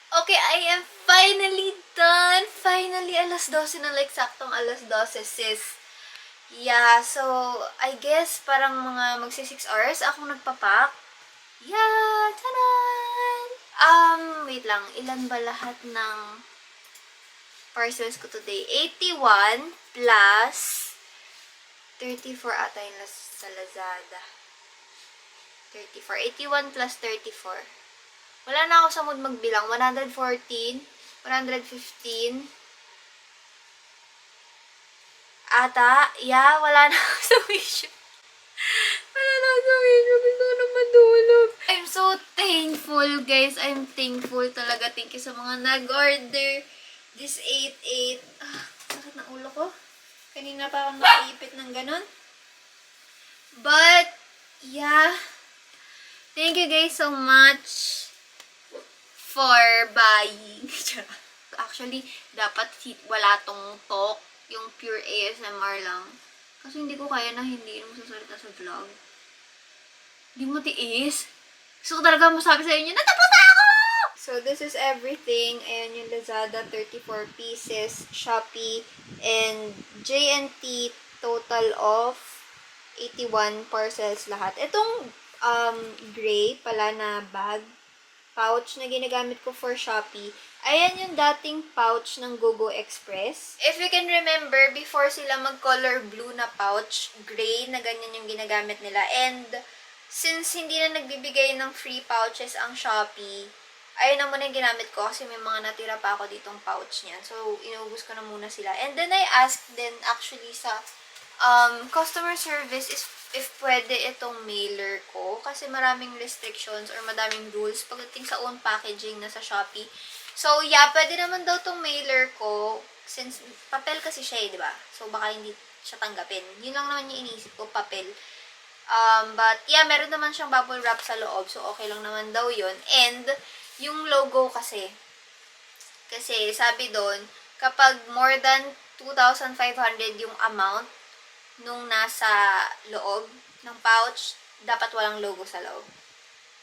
Okay, I am finally done. Finally, alas 12 na, like, saktong alas 12, sis. Yeah, so, I guess, parang mga magsi 6 hours akong nagpapak. Yeah, tanan! Wait lang. Ilan ba lahat ng parcels ko today? 81 plus 34 ata yung sa Lazada. 34. 81 plus 34. Wala na ako sa mood magbilang. 114, 115, ata. Yeah, wala na ako sa wish. Wala na ako sa wish. Gusto ko na madulog. I'm so thankful, guys. I'm thankful talaga. Thank you sa mga nag-order. This 8-8. Sakit na ulo ko. Kanina pa akong nakaipit ng ganun. But, yeah. Thank you guys so much for buying. Actually, dapat wala tong talk. Yung pure ASMR lang. Kasi hindi ko kaya na hindi mo sasalita sa vlog. Hindi mo tiis. Gusto ko talaga masabi sa inyo, natapos na ako! So, this is everything. Ayan yung Lazada, 34 pieces. Shopee, and JNT, total of 81 parcels lahat. Itong gray pala na bag, pouch na ginagamit ko for Shopee, ayan yung dating pouch ng GoGo Express. If you can remember, before sila mag-color blue na pouch, gray na ganyan yung ginagamit nila. And since hindi na nagbibigay ng free pouches ang Shopee, ayun na muna yung ginamit ko kasi may mga natira pa ako ditong pouch niyan. So, inubos ko na muna sila. And then I asked din actually sa customer service if pwede itong mailer ko kasi maraming restrictions or madaming rules pagdating sa own packaging na sa Shopee. So, yeah, pwede naman daw tong mailer ko. Since, papel kasi siya di ba? So, baka hindi siya tanggapin. Yun lang naman yung iniisip ko, papel. But, yeah, meron naman siyang bubble wrap sa loob. So, okay lang naman daw yun. And, yung logo kasi sabi doon, kapag more than 2,500 yung amount nung nasa loob ng pouch, dapat walang logo sa loob.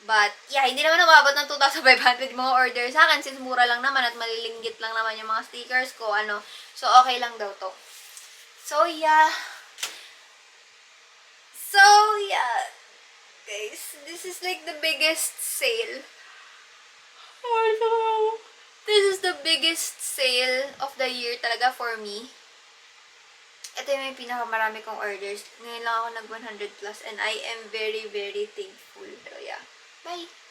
But, yeah, hindi naman umabot ng 2,500 mga order sa akin since mura lang naman at malilinggit lang naman yung mga stickers ko, So, okay lang daw to. So, yeah. Guys, this is like the biggest sale. This is the biggest sale of the year talaga for me. Ito yung may pinakamarami kong orders. Ngayon lang ako nag 100 plus and I am very, very thankful. So, yeah. Bye!